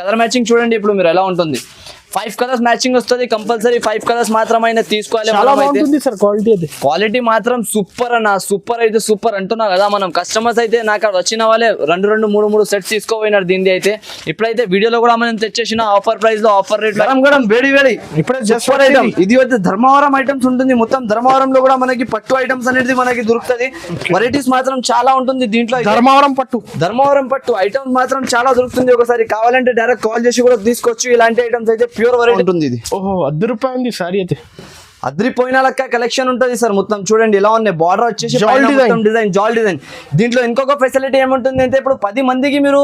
Colour matching చూడండి ఇప్పుడు మీరు ఎలా ఉంటుంది 5 కలర్స్ మ్యాచింగ్ వస్తుంది కంపల్సరీ 5 కలర్స్ మాత్రమైనా తీసుకోవాలి చాలా బాగుంటుంది సార్ క్వాలిటీ అది క్వాలిటీ మాత్రం సూపర్ అన్న సూపర్ అయితే సూపర్ అంటున్నా కదా మనం కస్టమర్స్ అయితే నాకు వచ్చిన వాళ్ళే 2 సెట్స్ తీసుకోపోయినారు దీన్ని అయితే ఇప్పుడైతే వీడియోలో కూడా మనం తెచ్చేసిన ఆఫర్ ప్రైస్ లో ఆఫర్ రేట్ గరం వేడి ఇప్పుడే సూపర్ ఐటమ్ ఇది అయితే ధర్మవరం ఐటమ్స్ ఉంటుంది మొత్తం ధర్మవరంలో కూడా మనకి పట్టు ఐటమ్స్ అనేది మనకి దొరుకుతుంది వెరైటీస్ మాత్రం చాలా ఉంటుంది దీంట్లో ధర్మవరం పట్టు ఐటమ్స్ మాత్రం చాలా దొరుకుతుంది ఒకసారి కావాలంటే డైరెక్ట్ కాల్ చేసి కూడా తీసుకోవచ్చు ఇలాంటి ఐటమ్స్ అయితే ప్యూర్ వెరైటీ ఉంటుంది ఇది ఓహో ₹10 సారీ అయితే అద్రిపోయిన లెక్క కలెక్షన్ ఉంటుంది సార్ మొత్తం చూడండి ఇలా ఉన్నాయి బార్డర్ వచ్చేసి డిజైన్ జాల్ డిజైన్ దీంట్లో ఇంకొక ఫెసిలిటీ ఏముంటుంది అంటే ఇప్పుడు 10 మందికి మీరు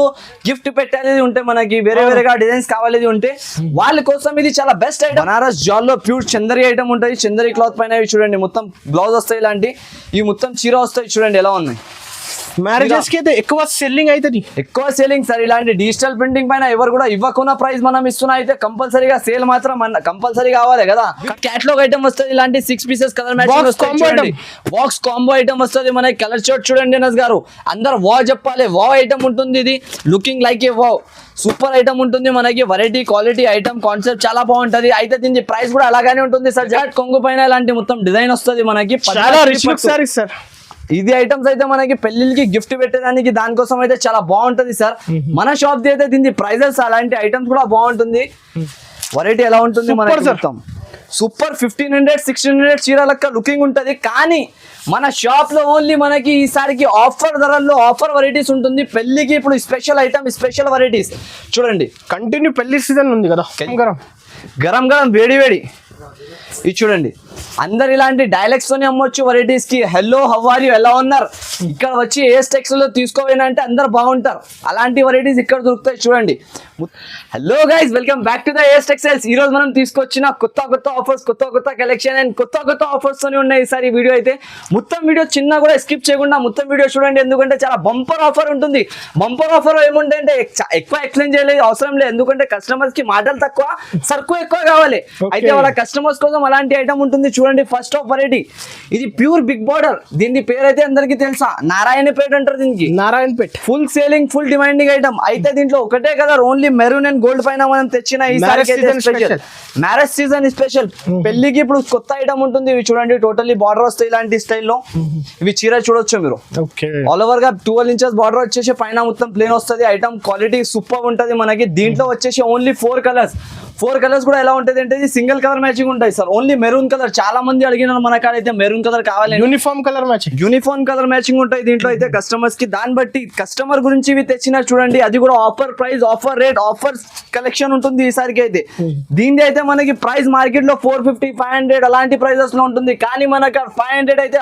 గిఫ్ట్ పెట్టాలి ఉంటే మనకి వేరేగా డిజైన్స్ కావాలి ఉంటే వాళ్ళ కోసం ఇది చాలా బెస్ట్ ఐటమ్ బనారస్ జాల్ లో ప్యూర్ చందరి ఐటమ్ ఉంటుంది చందరి క్లాత్ పైన చూడండి మొత్తం బ్లౌజ్ వస్తాయి ఇలాంటి ఈ మొత్తం చీర వస్తాయి చూడండి ఎలా ఉన్నాయి మ్యారేజెస్ కి అయితే ఎక్కువ సెల్లింగ్ అవుతుంది ఎక్కువ సేలింగ్ సార్ ఇలాంటి డిజిటల్ ప్రింటింగ్ పైన ఎవరు కూడా ఇవ్వకున్న ప్రైస్ మనం ఇస్తున్నా అయితే కంపల్సరీగా సేల్ మాత్రం కంపల్సరీ కావాలి కదా క్యాటలాగ్ ఐటమ్ వస్తుంది ఇలాంటి 6 పీసెస్ కలర్ మ్యాచింగ్ వస్తుంది బాక్స్ కాంబో ఐటమ్ వస్తుంది మనకి కలర్ షర్ట్ చూడండి అనస్ గారు అందరు వావ్ చెప్పాలి వావ్ ఐటమ్ ఉంటుంది ఇది లుకింగ్ లైక్ ఏ వావ్ సూపర్ ఐటమ్ ఉంటుంది మనకి వెరైటీ క్వాలిటీ ఐటమ్ కాన్సెప్ట్ చాలా బాగుంటది అయితే దీని ప్రైస్ కూడా అలాగానే ఉంటుంది సార్ జాట్ కొంగు పైన ఇలాంటి మొత్తం డిజైన్ వస్తుంది మనకి సార్ ఇది ఐటమ్స్ అయితే మనకి పెళ్లికి గిఫ్ట్ పెట్టడానికి దానికోసం అయితే చాలా బాగుంటది సార్ మన షాప్ అయితే దీని ప్రైజెస్ అలాంటి ఐటమ్స్ కూడా బాగుంటుంది వెరైటీ ఎలా ఉంటుంది మనకి చెప్తాం సూపర్ 1500-1600 చీర లెక్క లుకింగ్ ఉంటది కానీ మన షాప్ లో ఓన్లీ మనకి ఈసారికి ఆఫర్ ధరల్లో ఆఫర్ వెరైటీస్ ఉంటుంది పెళ్లికి ఇప్పుడు స్పెషల్ ఐటమ్ స్పెషల్ వెరైటీస్ చూడండి కంటిన్యూ పెళ్లి సీజన్ ఉంది కదా గరం వేడి ఇది చూడండి అందరు ఇలాంటి డైలాగ్స్ తోనే అమ్మొచ్చు వెరైటీస్ కి హెల్లో హౌ ఆర్ యు ఎలా ఉన్నారు ఇక్కడ వచ్చి ఏ టెక్స్ లో తీసుకోపోయినా అంటే అందరు బాగుంటారు అలాంటి వెరైటీస్ ఇక్కడ దొరుకుతాయి చూడండి hello guys welcome back to the AS textiles ఈ రోజు మనం తీసుకొచ్చిన కొత్త ఆఫర్స్ కొత్త కలెక్షన్ అండ్ కొత్త ఆఫర్స్ తోనే ఉన్నాయి ఈసారి వీడియో అయితే మొత్తం వీడియో చిన్న కూడా స్కిప్ చేయకుండా మొత్తం వీడియో చూడండి ఎందుకంటే చాలా బంపర్ ఆఫర్ ఉంటుంది బంపర్ ఆఫర్ ఏముంటే అంటే ఎక్కువ ఎక్స్ప్లెయిన్ చేయలేదు అవసరం లేదు ఎందుకంటే కస్టమర్స్ కి మాటలు తక్కువ సరుకు ఎక్కువ కావాలి అయితే వాళ్ళ కస్టమర్స్ కోసం అలాంటి ఐటమ్ ఉంటుంది చూడండి ఫస్ట్ ఆఫ్ వెరైటీ ఇది ప్యూర్ బిగ్ బార్డర్ దీని పేరు అయితే అందరికి తెలుసా నారాయణపేట అంటారు దీనికి Narayanpet full selling full demanding item అయితే దీంట్లో ఒకటే colour only maroon and gold పైన మనం తెచ్చిన ఈసారి స్పెషల్ మ్యారేజ్ సీజన్ స్పెషల్ పెళ్లికి ఇప్పుడు కొత్త ఐటమ్ ఉంటుంది ఇవి చూడండి టోటల్లీ బార్డర్ వస్తాయి ఇలాంటి స్టైల్లో ఇవి చీర చూడొచ్చు మీరు ఆల్ ఓవర్ గా 12 ఇంచెస్ బార్డర్ వచ్చేసి పైన మొత్తం ప్లేన్ వస్తుంది ఐటమ్ క్వాలిటీ సూపర్ ఉంటది మనకి దీంట్లో వచ్చేసి ఓన్లీ 4 కలర్స్ కూడా ఎలా ఉంటుంది అంటే ఇది సింగిల్ కలర్ మ్యాచింగ్ ఉంటాయి సార్ ఓన్లీ మెరూన్ కలర్ చాలా మంది అడిగినారు మన కాడ అయితే మెరూన్ కలర్ కావాలి యూనిఫామ్ కలర్ మ్యాచింగ్ ఉంటాయి దీంట్లో అయితే కస్టమర్స్ కి దాన్ని బట్టి కస్టమర్ గురించి ఇవి తెచ్చిన చూడండి అది కూడా offer price offer rate offer collection ఉంటుంది ఈసారికి అయితే దీని అయితే మనకి ప్రైస్ మార్కెట్ లో 450-500 అలాంటి ప్రైజెస్ లో ఉంటుంది కానీ మనకి 500 అయితే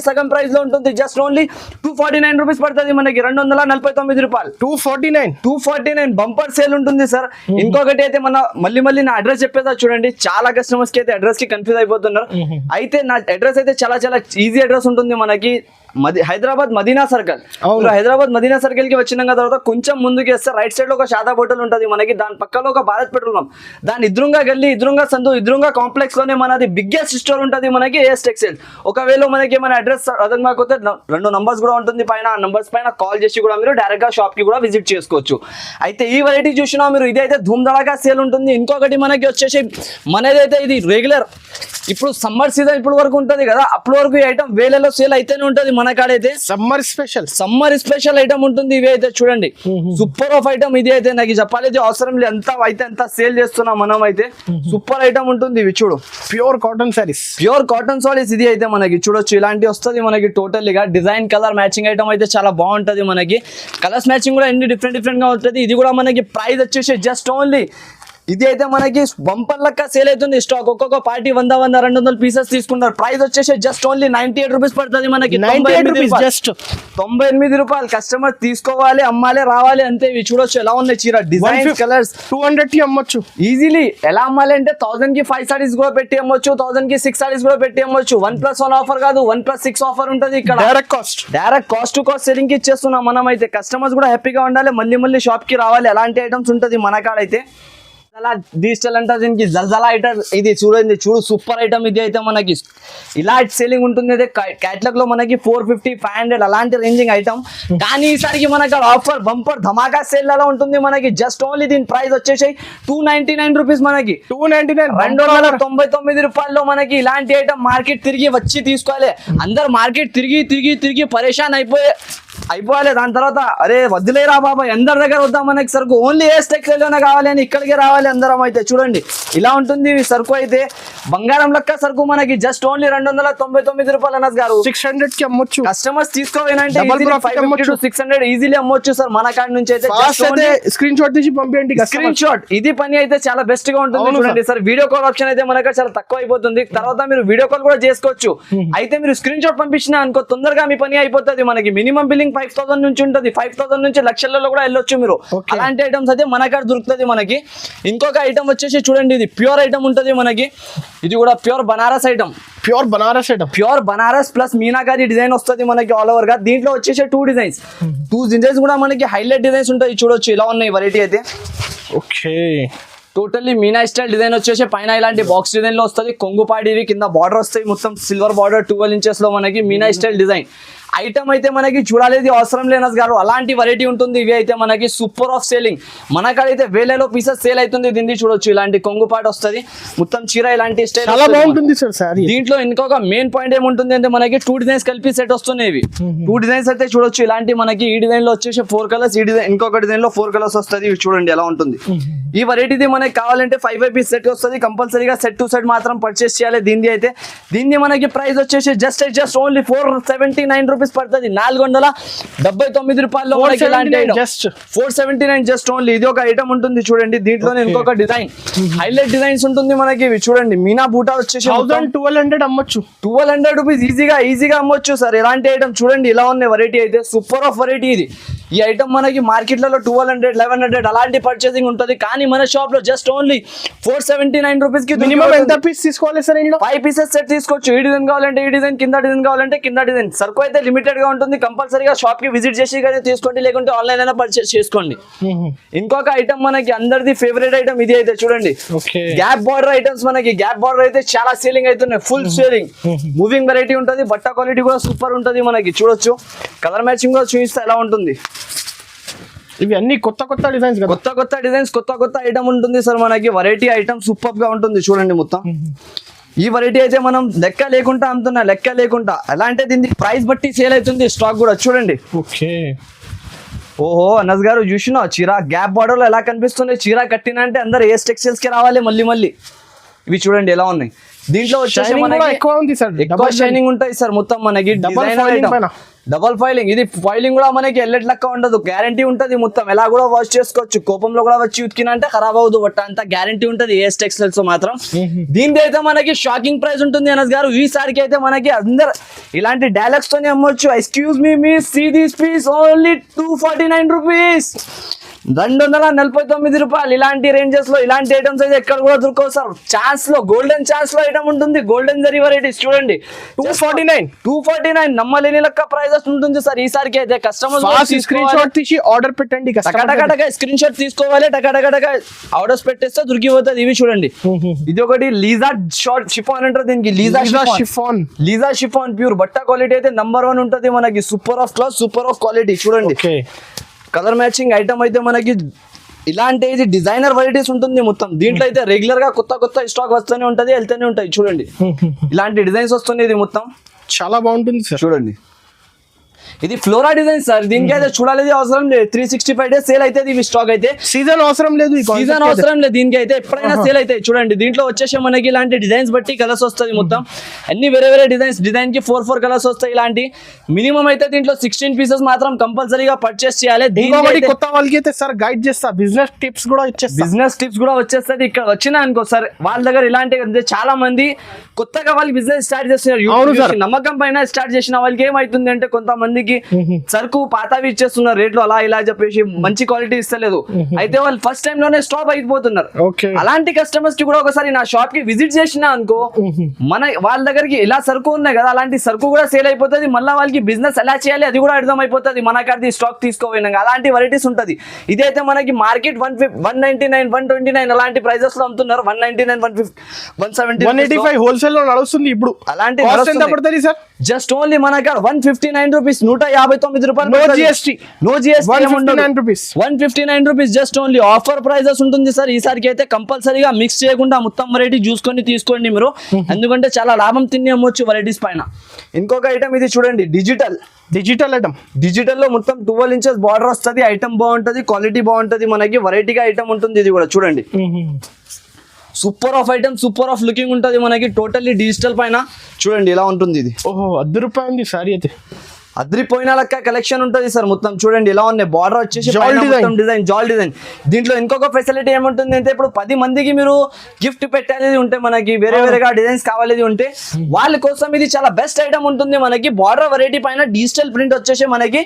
సగం ప్రైస్ లో ఉంటుంది జస్ట్ ఓన్లీ 249 రూపీస్ పడుతుంది మనకి 249 రూపాయలు 249 బంపర్ సేల్ ఉంటుంది సార్ ఇంకొకటి అయితే మన మళ్ళీ నా అడ్రస్ చెప్పేదా చూడండి చాలా కస్టమర్స్ కి అయితే అడ్రస్ కి కన్ఫ్యూజ్ అయిపోతున్నారు అయితే నా అడ్రస్ అయితే చాలా ఈజీ అడ్రస్ ఉంటుంది మనకి హైదరాబాద్ మదీనా సర్కిల్ కి వచ్చిన తర్వాత కొంచెం ముందుకు వస్తే రైట్ సైడ్ లో ఒక శాదా హోటల్ ఉంటుంది మనకి దాని పక్కలో ఒక భారత్ పెట్రోల్ పంప్ దాని ఇద్రుంగా గల్లీ ఇద్రుంగా సందు ఇద్రుంగా కాంప్లెక్స్ లోనే మనది బిగ్గెస్ట్ స్టోర్ ఉంటుంది మనకి ఏఎస్ టెక్స్టైల్స్ ఒకవేళ మనకి మన అడ్రస్ అర్థం కాకపోతే 2 నంబర్స్ కూడా ఉంటుంది పైన ఆ నంబర్స్ పైన కాల్ చేసి కూడా మీరు డైరెక్ట్ గా షాప్ కి కూడా విజిట్ చేసుకోవచ్చు అయితే ఈ వెరైటీ చూసినా మీరు ఇదైతే ధూమ్ ధడాగా సేల్ ఉంటుంది ఇంకొకటి మనకి వచ్చేసి మనదైతే ఇది రెగ్యులర్ ఇప్పుడు సమ్మర్ సీజన్ ఇప్పుడు వరకు ఉంటుంది కదా అప్పటి వరకు ఈ ఐటమ్ వేలలో సేల్ అయితేనే ఉంటుంది మన కాడైతే సమ్మర్ స్పెషల్ ఐటమ్ ఉంటుంది ఇవి అయితే చూడండి సూపర్ ఆఫ్ ఐటమ్ ఇది అయితే నాకు చెప్పాలి అవసరం లేదు ఎంత సేల్ చేస్తున్నాం మనం అయితే సూపర్ ఐటమ్ ఉంటుంది ఇవి చూడు ప్యూర్ కాటన్ సారీస్ ఇది అయితే మనకి చూడొచ్చు ఇలాంటి వస్తుంది మనకి టోటల్ గా డిజైన్ కలర్ మ్యాచింగ్ ఐటమ్ అయితే చాలా బాగుంటది మనకి కలర్స్ మ్యాచింగ్ కూడా ఎన్ని డిఫరెంట్ గా ఉంటుంది ఇది కూడా మనకి ప్రైస్ వచ్చేసి జస్ట్ ఓన్లీ ఇది అయితే మనకి బంపర్ లెక్క సేల్ అవుతుంది స్టాక్ ఒక్కొక్క పార్టీ 100-200 పీసెస్ తీసుకుంటారు ప్రైస్ వచ్చేసి జస్ట్ ఓన్లీ 98 రూపీస్ పడుతుంది మనకి 98 రూపాయలు కస్టమర్ తీసుకోవాలి అమ్మాలి రావాలి అంతే ఇవి చూడొచ్చు ఎలా ఉన్నాయి చీర డిజైన్ కలర్స్ 200 కి అమ్మొచ్చు ఈజీలీ ఎలా అమ్మాలి అంటే 1000 కి 5 సారీస్ కూడా పెట్టి అమ్మొచ్చు 1000 కి 6 సారీస్ కూడా పెట్టి అమ్మొచ్చు 1+1 ఆఫర్ కాదు 1+6 ఆఫర్ ఉంటుంది ఇక్కడ direct cost to cost selling కి ఇచ్చేస్తున్నాం మనం అయితే కస్టమర్స్ కూడా హ్యాపీగా ఉండాలి మళ్ళీ షాప్ కి రావాలి అలాంటి ఐటమ్స్ ఉంటుంది మన కాడ అయితే అలా డిజిటల్ అంటారు దీనికి జల్జలా ఐటమ్ ఇది చూడండి చూడు సూపర్ ఐటమ్ ఇది అయితే మనకి ఇలా సేలింగ్ ఉంటుంది అయితే క్యాటలాగ్ లో మనకి 450 500 అలాంటి రేంజింగ్ ఐటమ్ కానీ ఈసారికి మనకి ఆఫర్ బంపర్ ధమాకా సేల్ లా ఉంటుంది మనకి జస్ట్ ఓన్లీ దీని ప్రైస్ వచ్చేసి 299 రూపీస్ మనకి 299 299 రూపాయల్లో మనకి ఇలాంటి ఐటమ్ మార్కెట్ తిరిగి వచ్చి తీసుకోవాలి అందరు మార్కెట్ తిరిగి పరేషాన్ అయిపోయాలి దాని తర్వాత అరే వద్దులేరా బాబాయ్ అందరి దగ్గర వద్దాం మనకి సరుకు ఓన్లీ ఏ టెక్స్టైల్ లోనే కావాలి అని ఇక్కడికి రావాలి అందరం అయితే చూడండి ఇలా ఉంటుంది ఈ సరుకు అయితే బంగారం లెక్క సరుకు మనకి జస్ట్ ఓన్లీ 299 రూపాయలు అన్నది గారు 600 కి అమ్మొచ్చు కస్టమర్స్ తీసుకోవాలంటే Double profit 550 to 600 ఈజీలీ అమ్మొచ్చు సార్ మన కాడ నుంచి అయితే స్క్రీన్ షాట్ తీసి పంపించండి స్క్రీన్ షాట్ ఇది పని అయితే చాలా బెస్ట్ గా ఉంటుంది చూడండి సార్ వీడియో కాల్ ఆప్షన్ అయితే మనకు చాలా తక్కువ అయిపోతుంది తర్వాత మీరు వీడియో కాల్ కూడా చేసుకోవచ్చు అయితే మీరు స్క్రీన్ షాట్ పంపించినా అనుకో తొందరగా మీ పని అయిపోతుంది మనకి మినిమం బిల్లింగ్ 5000 నుంచి ఉంటుంది 5000 నుంచి లక్షలలో కూడా వెళ్ళొచ్చు మీరు అలాంటి ఐటమ్స్ అయితే మన కాడ దొరుకుతుంది మనకి ఇంకొక ఐటమ్ వచ్చేసి చూడండి ఇది ప్యూర్ ఐటమ్ ఉంటుంది మనకి ఇది కూడా pure Banaras item pure Banaras plus meenakari design వస్తుంది మనకి ఆల్ ఓవర్ గా దీంట్లో వచ్చేసి టూ డిజైన్స్ కూడా మనకి హైలైట్ డిజైన్స్ ఉంటాయి చూడొచ్చు ఇలా ఉన్నాయి వెరైటీ అయితే okay totally Meena style design వచ్చేసి పైన ఇలాంటి బాక్స్ డిజైన్ లో వస్తుంది కొంగుపాడి కింద బార్డర్ వస్తాయి మొత్తం సిల్వర్ బార్డర్ 12 ఇంచెస్ లో మనకి మీనా స్టైల్ డిజైన్ ఐటమ్ అయితే మనకి చూడాలి అవసరం లేనస్ గారు అలాంటి వెరైటీ ఉంటుంది ఇవి అయితే మనకి సూపర్ ఆఫ్ సేలింగ్ మన కాడైతే వేలలో పీసెస్ సేల్ అవుతుంది దీన్ని చూడొచ్చు ఇలాంటి కొంగుపాటు వస్తుంది మొత్తం చీర ఇలాంటి స్టైల్ చాలా బాగుంటుంది సార్ సారీ దీంట్లో ఇంకొక మెయిన్ పాయింట్ ఏముంటుంది అంటే మనకి 2 డిజైన్స్ కలిపి సెట్ వస్తున్నాయి ఇవి 2 డిజైన్స్ అయితే చూడొచ్చు ఇలాంటి మనకి ఈ డిజైన్ లో వచ్చేసి 4 కలర్స్ ఈ డిజైన్ ఇంకొక డిజైన్ లో 4 కలర్స్ వస్తుంది ఇవి చూడండి ఎలా ఉంటుంది ఈ వెరైటీది మనకి కావాలంటే 5 పీస్ సెట్ వస్తుంది కంపల్సరీగా సెట్ టు సెట్ మాత్రం పర్చేస్ చేయాలి దీన్ని మనకి ప్రైస్ వచ్చేసి జస్ట్ ఓన్లీ 479 రూపీస్ పడుతుంది 479 రూపాయల్లో మనకి ఇలాంటి జస్ట్ 479 జస్ట్ ఓన్లీ ఇది ఒక ఐటమ్ ఉంటుంది చూడండి దీంట్లోనే ఇంకొక డిజైన్ హైలైట్ డిజైన్స్ ఉంటుంది మనకి ఇవి చూడండి మీనా బూటా వచ్చేసి 1200 అమ్మొచ్చు 1200 రూపీస్ ఈజీగా అమ్మొచ్చు సార్ ఇలాంటి ఐటమ్ చూడండి ఇలా ఉన్నాయి వెరైటీ అయితే సూపర్ ఆఫ్ వెరైటీ ఇది ఈ ఐటమ్ మనకి మార్కెట్లలో 1200 1100 అలాంటి పర్చేసింగ్ ఉంటుంది కానీ మన షాప్ లో జస్ట్ ఓన్లీ 479 రూపీస్ కి మినిమం ఎంత పీస్ తీసుకోవాలి సార్ ఇంట్లో 5 పీసెస్ సెట్ తీసుకోవచ్చు ఈ డిజైన్ కావాలంటే ఈ డిజైన్ కింద డిజైన్ కావాలంటే కింద డిజైన్ సరుకు అయితే లిమిటెడ్ గా ఉంటుంది కంపల్సరీగా షాప్ కి విజిట్ చేసి కానీ తీసుకోండి లేకుంటే ఆన్లైన్ అయినా పర్చేస్ చేసుకోండి ఇంకొక ఐటమ్ మనకి అందరిది ఫేవరెట్ ఐటమ్ ఇది అయితే చూడండి గ్యాప్ బార్డర్ ఐటమ్స్ మనకి గ్యాప్ బార్డర్ అయితే చాలా సేలింగ్ అవుతున్నాయి ఫుల్ సేలింగ్ మూవింగ్ వెరైటీ ఉంటుంది బట్ట క్వాలిటీ కూడా సూపర్ ఉంటుంది మనకి చూడొచ్చు కలర్ మ్యాచింగ్ కూడా చూపిస్తే ఎలా ఉంటుంది ఇవి అన్ని కొత్త డిజైన్స్ కొత్త డిజైన్స్ కొత్త ఐటమ్ ఉంటుంది సార్ మనకి వెరైటీ ఐటమ్ సూపర్ గా ఉంటుంది చూడండి మొత్తం ఈ వెరైటీ అయితే మనం లెక్క లేకుండా ఎలా అంటే దీనికి ప్రైస్ బట్టి సేల్ అవుతుంది స్టాక్ కూడా చూడండి ఓకే ఓహో అన్నస్ గారు చూసినా చీర గ్యాప్ బార్డర్ లో ఎలా కనిపిస్తుంది చీర కట్టిన అంటే అందరు ఏ టెక్స్టైల్స్ కి రావాలి మళ్ళీ ఇవి చూడండి ఎలా ఉన్నాయి దీంట్లో వచ్చేసి ఎక్కువ షైనింగ్ ఉంటాయి సార్ మొత్తం మనకి డబల్ ఫైలింగ్ ఇది ఫైలింగ్ కూడా మనకి ఎల్లెట్ లెక్క ఉండదు గ్యారంటీ ఉంటుంది మొత్తం ఎలా కూడా వాష్ చేసుకోవచ్చు కోపంలో కూడా వచ్చి ఉతికినా అంటే ఖరాబ్ అవ్వదు బట్ అంత గ్యారంటీ ఉంటుంది ఏఎస్ టెక్స్టైల్స్ మాత్రం దీనికి అయితే మనకి షాకింగ్ ప్రైస్ ఉంటుంది అనస్ గారు ఈసారికి అయితే మనకి అందరు ఇలాంటి డైలాగ్స్ తోనే అమ్మొచ్చు excuse me see this piece only 249 rupees 249 రూపాయలు ఇలాంటి రేంజెస్ లో ఇలాంటి ఐటమ్స్ అయితే ఎక్కడ కూడా దొరకవు సార్ ఛాన్స్ లో గోల్డెన్ ఛాన్స్ లో ఐటమ్ ఉంటుంది గోల్డెన్ జరీ వెరైటీస్ చూడండి 249 నమ్మలేని లెక్క ప్రైజెస్ ఉంటుంది సార్ ఈసారికి అయితే కస్టమర్స్ స్క్రీన్ షాట్ తీసి ఆర్డర్ పెట్టండి స్క్రీన్ షాట్ తీసుకోవాలి టకాటక ఆర్డర్స్ పెట్టేస్తే దొరికిపోతుంది ఇవి చూడండి ఇది ఒకటి లీజా షార్ట్ షిఫాన్ అంటారు దీనికి లీజా షిఫాన్ ప్యూర్ బట్ట క్వాలిటీ అయితే నంబర్ 1 ఉంటుంది మనకి super of class super of quality చూడండి కలర్ మ్యాచింగ్ ఐటమ్ అయితే మనకి ఇలాంటి ఇది డిజైనర్ వెరైటీస్ ఉంటుంది మొత్తం దీంట్లో అయితే రెగ్యులర్ గా కొత్త స్టాక్ వస్తూనే ఉంటది వెళ్తూనే ఉంటాయి చూడండి ఇలాంటి డిజైన్స్ వస్తుంది ఇది మొత్తం చాలా బాగుంటుంది సార్ చూడండి ఇది ఫ్లోరా డిజైన్ సార్ దీనికి అయితే చూడాలి అవసరం లేదు 365 డేస్ సేల్ అయితే ఇవి స్టాక్ అయితే సీజన్ అవసరం లేదు దీనికి అయితే ఎప్పుడైనా సేల్ అయితే చూడండి దీంట్లో వచ్చేసి మనకి ఇలాంటి డిజైన్స్ బట్టి కలర్స్ వస్తుంది మొత్తం అన్ని వేరే డిజైన్ కి 4 కలర్స్ వస్తాయి ఇలాంటి మినిమం అయితే దీంట్లో 16 పీసెస్ మాత్రం కంపల్సరీగా పర్చేస్ చేయాలి కొత్త వాళ్ళకి అయితే సార్ గైడ్ చేస్తా బిజినెస్ టిప్స్ కూడా వచ్చేస్తుంది ఇక్కడ వచ్చినా అనుకో సార్ వాళ్ళ దగ్గర ఇలాంటి చాలా మంది కొత్తగా వాళ్ళు బిజినెస్ స్టార్ట్ చేస్తున్నారు నమ్మకం పైన స్టార్ట్ చేసిన వాళ్ళకి ఏమైతుంది అంటే కొంతమంది మందికి సరుకు పాతవి ఇచ్చేస్తున్నారు రేట్లు అలా ఇలా చెప్పేసి మంచి క్వాలిటీ ఇస్తలేదు. అయితే వాళ్ళు ఫస్ట్ టైం లోనే స్టాప్ అయిపోతున్నారు. ఓకే. అలాంటి కస్టమర్స్ కి కూడా ఒకసారి నా షాప్ కి విజిట్ చేసినా అనుకో, మన వాళ్ళ దగ్గరికి ఇలా సరుకు ఉన్నాయి కదా అలాంటి సరుకు కూడా సేల్ అయిపోతుంది. మళ్ళీ వాళ్ళకి బిజినెస్ ఎలా చేయాలి అది కూడా అర్థం అయిపోతుంది. మనకి అది స్టాక్ తీసుకోపోయినా అలాంటి వెరైటీస్ ఉంటది. ఇదైతే మనకి మార్కెట్ 199, 129 అలాంటి ప్రైజెస్ లో అమ్ముతున్నారు. 199, 150, 170, 185 హోల్సేల్ లో నడుస్తుంది ఇప్పుడు. అలాంటి కాస్ట్ ఎంత పడుతుంది సార్? జస్ట్ ఓన్లీ మనకి 159 రూపీస్, 159 రూపాయలు. No GST. No GST. 159 rupees. 159 rupees just only offer prices ఉంటుంది సార్. ఈసారికి అయితే కంపల్సరీగా మిక్స్ చేయకుండా మొత్తం వెరైటీ చూసుకొని తీసుకోండి మీరు, ఎందుకంటే చాలా లాభం తిని అమ్మొచ్చు వెరైటీస్ పైన. ఇంకొక ఐటమ్ ఇది చూడండి, డిజిటల్ ఐటమ్. డిజిటల్ లో మొత్తం 12 inches బార్డర్ వస్తుంది. ఐటమ్ బాగుంటది, క్వాలిటీ బాగుంటది, మనకి వెరైటీగా ఐటమ్ ఉంటుంది. ఇది కూడా చూడండి, super of item, super of looking ఉంటుంది మనకి. టోటల్లీ డిజిటల్ పైన చూడండి ఎలా ఉంటుంది ఇది. ఓహో, ₹10 ఉంది సారీ అయితే. అద్రిపోయిన లెక్క కలెక్షన్ ఉంటుంది సార్. మొత్తం చూడండి ఎలా ఉన్నాయి, బార్డర్ వచ్చేసి డిజైన్, జాల్ డిజైన్. దీంట్లో ఇంకొక ఫెసిలిటీ ఏముంటుంది అంటే, ఇప్పుడు 10 మందికి మీరు గిఫ్ట్ పెట్టాలి ఉంటే, మనకి వేరే వేరేగా డిజైన్స్ కావాలి ఉంటే వాళ్ళ కోసం ఇది చాలా బెస్ట్ ఐటమ్ ఉంటుంది మనకి. బార్డర్ వెరైటీ పైన డిజిటల్ ప్రింట్ వచ్చేసి మనకి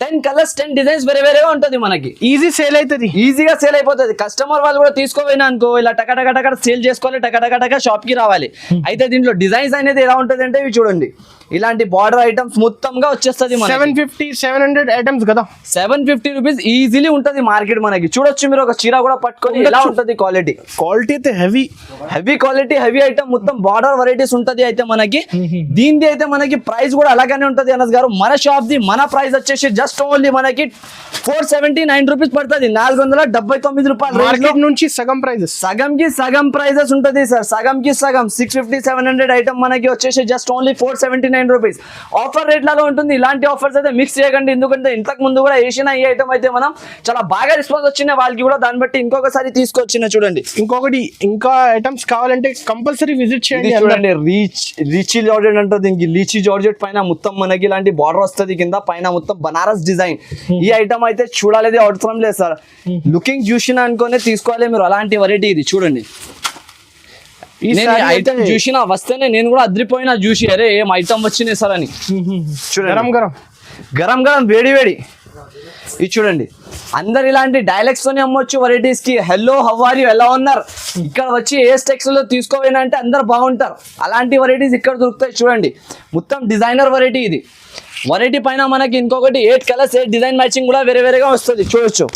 10 కలర్స్ 10 డిజైన్స్ వేరే వేరేగా ఉంటుంది మనకి. ఈజీ సేల్ అవుతుంది, ఈజీగా సేల్ అయిపోతుంది. కస్టమర్ వాళ్ళు కూడా తీసుకోపోయినా అనుకో, ఇలా టక సేల్ చేసుకోవాలి, టక షాప్ కి రావాలి. అయితే దీంట్లో డిజైన్స్ అనేది ఎలా ఉంటుంది అంటే, ఇవి చూడండి ఇలాంటి బార్డర్ ఐటమ్స్ మొత్తంగా వచ్చేస్తుంది. 750, 700 ఐటమ్స్ కదా. 750 రూపీస్ ఈజీలీ ఉంటుంది మార్కెట్ మనకి. చూడొచ్చు మీరు, ఒక చీర కూడా పట్టుకొని ఎలా ఉంటుంది క్వాలిటీ అయితే హెవీ క్వాలిటీ, హెవీ ఐటమ్, మొత్తం బార్డర్ వెరైటీస్ ఉంటది. అయితే మనకి దీనిది అయితే మనకి ప్రైస్ కూడా అలాగనే ఉంటది అనస్ గారు. మన షాప్ ది మన ప్రైస్ వచ్చేసి జస్ట్ ఓన్లీ మనకి 479 రూపీస్ పడుతుంది. 479 రూపాయలు. మార్కెట్ నుంచి సగం ప్రైజెస్, సగం ప్రైజెస్ ఉంటుంది సార్. సగంకి సగం 650, 700 ఐటమ్ మనకి వచ్చేసి just only 479 rupees. Offer rate లాగా ఉంటుంది. ఇలాంటి ఆఫర్స్ అయితే మిక్స్ చేయకండి, ఎందుకంటే ఇంతకు ముందు కూడా వేసిన ఈ ఐటమ్ అయితే మనం చాలా బాగా రెస్పాన్స్ వచ్చిన వాళ్ళకి కూడా, దాన్ని బట్టి ఇంకొకసారి తీసుకొచ్చిన చూడండి. ఇంకా ఐటమ్స్ కావాలంటే కంపల్సరీ విజిట్ చేయండి. చూడండి, రీచీ జార్జెట్ అంటారు దీనికి. లీచీ జార్జెట్ పైన మొత్తం మనకి ఇలాంటి బార్డర్ వస్తుంది, కింద పైన మొత్తం బనారస్ డిజైన్. ఈ ఐటమ్ అయితే చూడాలి అవసరం లేదు సార్, లుకింగ్ చూసిన అనుకోనే తీసుకోవాలి మీరు. అలాంటి వెరైటీ ఇది చూడండి. ఐటమ్ చూసిన వస్తేనే నేను కూడా అద్రిపోయినా చూసి, అరే ఏం ఐటమ్ వచ్చినాయి సార్ అని. గరం వేడి ఇది చూడండి. అందరు ఇలాంటి డైలాగ్స్ తోనే అమ్మొచ్చు వెరైటీస్ కి. హలో, హౌ ఆర్ యు, ఎలా ఉన్నారు, ఇక్కడ వచ్చి ఏ టెక్స్ లో తీసుకోపోయినా అంటే అందరు బాగుంటారు. అలాంటి వెరైటీస్ ఇక్కడ దొరుకుతాయి చూడండి. మొత్తం డిజైనర్ వెరైటీ ఇది. వెరైటీ పైన మనకి ఇంకొకటి 8 కలర్స్ 8 డిజైన్ మ్యాచింగ్ కూడా వేరే వేరేగా వస్తుంది. చూడొచ్చు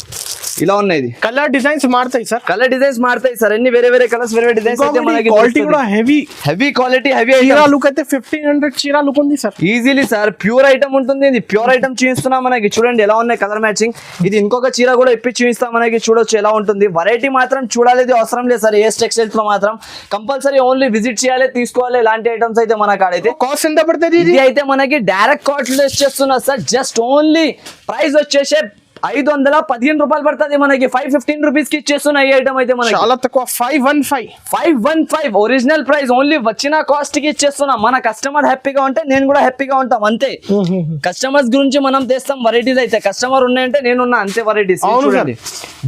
ఇలా ఉన్నాయి. కలర్ డిజైన్స్ మారుతాయి సార్. అన్ని వేరే వేరే కలర్స్, వేరే డిజైన్స్. క్వాలిటీ కూడా హెవీ క్వాలిటీ, హెవీ లుక్ అయితే 1500 చీర లుక్ ఉంది sir. Easily sir, pure item ఉంటుంది. ఇది ప్యూర్ ఐటమ్ చూపిస్తున్నాం మనకి. చూడండి ఎలా ఉన్నాయి కలర్ మ్యాచింగ్. ఇది ఇంకొక చీర కూడా ఇప్పి చూపిస్తాం మనకి. చూడొచ్చు ఎలా ఉంటుంది. వెరైటీ మాత్రం చూడాలి అవసరం లేదు సార్. ఏస్ టెక్స్టైల్స్ లో మాత్రం కంపల్సరీ ఓన్లీ విజిట్ చేయాలి, తీసుకోవాలి. ఇలాంటి ఐటమ్స్ అయితే మన కాడైతే. కాస్ట్ ఎంత పడుతుంది? ఇది అయితే మనకి డైరెక్ట్ కాస్ట్ లో ఇచ్చేస్తున్నా సార్. జస్ట్ ఓన్లీ ప్రైస్ వచ్చేసి 515 రూపాయలు పడుతుంది మనకి. 515 రూపీస్ కి ఇచ్చేస్తున్నా ఈ ఐటమ్ అయితే మనకి. చాలా తక్కువ, 515 ఒరిజినల్ ప్రైస్. ఓన్లీ వచ్చిన కాస్ట్ కి ఇచ్చేస్తున్నా. మన కస్టమర్ హ్యాపీగా ఉంటే నేను కూడా హ్యాపీగా ఉంటాం, అంతే. కస్టమర్స్ గురించి మనం తెస్తాం వెరైటీస్. అయితే కస్టమర్ ఉన్నాయంటే నేనున్నా, అంతే వెరైటీస్.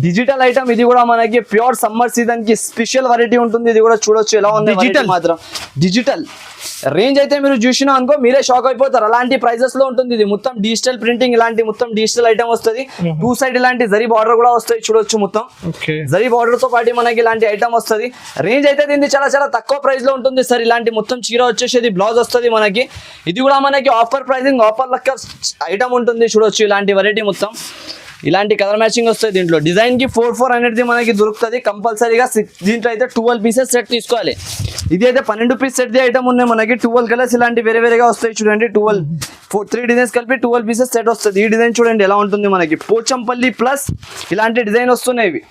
డిజిటల్ ఐటమ్ ఇది కూడా మనకి ప్యూర్ సమ్మర్ సీజన్ కి స్పెషల్ వెరైటీ ఉంటుంది. ఇది కూడా చూడొచ్చు ఎలా ఉంది. డిజిటల్ మాత్రం డిజిటల్ రేంజ్ అయితే మీరు చూసినా అనుకో మీరే షాక్ అయిపోతారు. అలాంటి ప్రైజెస్ లో ఉంటుంది. ఇది మొత్తం డిజిటల్ ప్రింటింగ్, ఇలాంటి మొత్తం డిజిటల్ ఐటమ్ వస్తుంది. 2 సైడ్ ఇలాంటి జరీ బార్డర్ కూడా వస్తాయి. చూడొచ్చు మొత్తం జరీ బార్డర్ తో పాటు మనకి ఇలాంటి ఐటమ్ వస్తుంది. రేంజ్ అయితే దీన్ని చాలా తక్కువ ప్రైస్ లో ఉంటుంది సార్. ఇలాంటి మొత్తం చీర వచ్చేసి బ్లౌజ్ వస్తుంది మనకి. ఇది కూడా మనకి ఆఫర్ ప్రైసింగ్, ఆఫర్ లెక్క ఐటమ్ ఉంటుంది. చూడొచ్చు ఇలాంటి వెరైటీ మొత్తం ఇలాంటి కలర్ మ్యాచింగ్ వస్తుంది. దీంట్లో డిజైన్ కి 4 అనేది మనకి దొరుకుతుంది కంపల్సరీగా. దీంట్లో అయితే 12 పీసెస్ సెట్ తీసుకోవాలి. ఇది అయితే 12 పీస్ సెట్ ది ఐటమ్ ఉన్నాయి మనకి. 12 కలర్స్ ఇలాంటి వేరే వేరేగా వస్తాయి. చూడండి 3 డిజైన్స్ కలిపి 12 పీసెస్ సెట్ వస్తుంది. ఈ డిజైన్ చూడండి ఎలా ఉంటుంది మనకి. పోచంపల్లి ప్లస్ ఇలాంటి డిజైన్ వస్తున్నాయి. ఇవి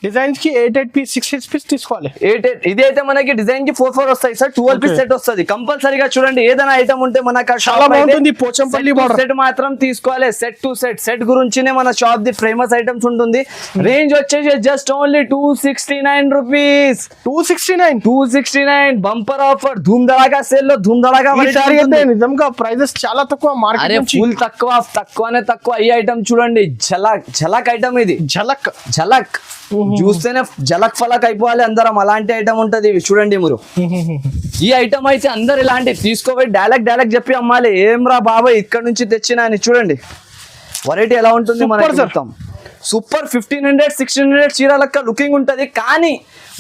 డిజైన్స్ కి 8 పీస్ 6 పీస్ తీసుకోవాలి. 8 ఇది అయితే మనకి డిజైన్ కి 4 వస్తాయి సార్. 12 పీస్ సెట్ వస్తుంది కంపల్సరీగా. చూడండి ఏదైనా ఐటమ్ ఉంటే మనకు చాలా బాగుంటుంది. పోచంపల్లి సెట్ మాత్రం తీసుకోవాలి. సెట్ టు సెట్ గురించినే మన షాప్ ది ఫేమస్ ఐటమ్స్ ఉంటుంది. రేంజ్ వచ్చేసి just only 269 rupees. 269 bumper offer. ధూమ్ ధడాకా సేల్ లో ధూమ్ ధడాకా. నిజంగా ప్రైజెస్ చాలా తక్కువ మార్కెట్, ఫుల్ తక్కువనే తక్కువ. ఈ ఐటమ్ చూడండి, ఝలక్ ఐటమ్. ఇది ఝలక్ చూస్తేనే జలక్ ఫలక్ అయిపోవాలి అందరం, అలాంటి ఐటమ్ ఉంటది. ఇవి చూడండి మీరు, ఈ ఐటమ్ అయితే అందరు ఇలాంటి తీసుకోపోయి డైరెక్ట్ చెప్పి అమ్మాలి. ఏం రా బాబాయ్ ఇక్కడ నుంచి తెచ్చినా అని. చూడండి వెరైటీ ఎలా ఉంటుంది మన సూపర్ 1500 1600 చీర లెక్క లుకింగ్ ఉంటది. కానీ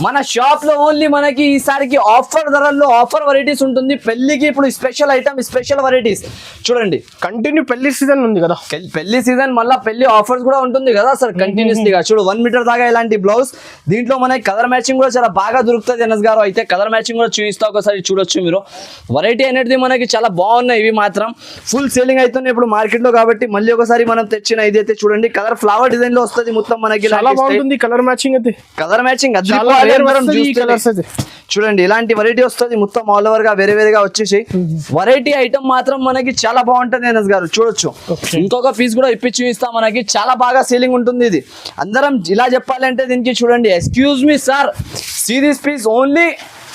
మన షాప్ లో ఓన్లీ మనకి ఈసారికి ఆఫర్ ధరల్లో ఆఫర్ వెరైటీస్ ఉంటుంది. పెళ్లికి ఇప్పుడు స్పెషల్ ఐటమ్, స్పెషల్ వెరైటీస్ చూడండి. కంటిన్యూ పెళ్లి సీజన్ ఉంది కదా, పెళ్లి సీజన్ మళ్ళీ పెళ్లి ఆఫర్స్ కూడా ఉంటుంది కదా సార్ కంటిన్యూస్లీ గా. చూడు 1 మీటర్ దాకా ఇలాంటి బ్లౌజ్, దీంట్లో మనకి కలర్ మ్యాచింగ్ కూడా చాలా బాగా దొరుకుతుంది ఎన్ఎస్ గారు. అయితే కలర్ మ్యాచింగ్ కూడా చూపిస్తా, ఒకసారి చూడొచ్చు మీరు. వెరైటీ అనేది మనకి చాలా బాగున్నాయి. ఇవి మాత్రం ఫుల్ సేలింగ్ అవుతున్నాయి ఇప్పుడు మార్కెట్ లో, కాబట్టి మళ్ళీ ఒకసారి మనం తెచ్చిన ఇదైతే చూడండి. కలర్ ఫ్లవర్ డిజైన్ లో వస్తుంది మొత్తం మనకి. చాలా బాగుంది కలర్ మ్యాచింగ్ అయితే, కలర్ మ్యాచింగ్ కలర్స్ చూడండి. ఇలాంటి వెరైటీ వస్తుంది మొత్తం ఆల్ ఓవర్ గా, వేరేగా వచ్చేసి వెరైటీ ఐటమ్ మాత్రం మనకి చాలా బాగుంటుంది ఎన్ఎస్ గారు. చూడొచ్చు, ఇంకొక పీస్ కూడా ఇప్పించి ఇస్తా మనకి. చాలా బాగా సేలింగ్ ఉంటుంది ఇది. అందరం ఇలా చెప్పాలంటే దీనికి చూడండి, excuse me sir, see this piece only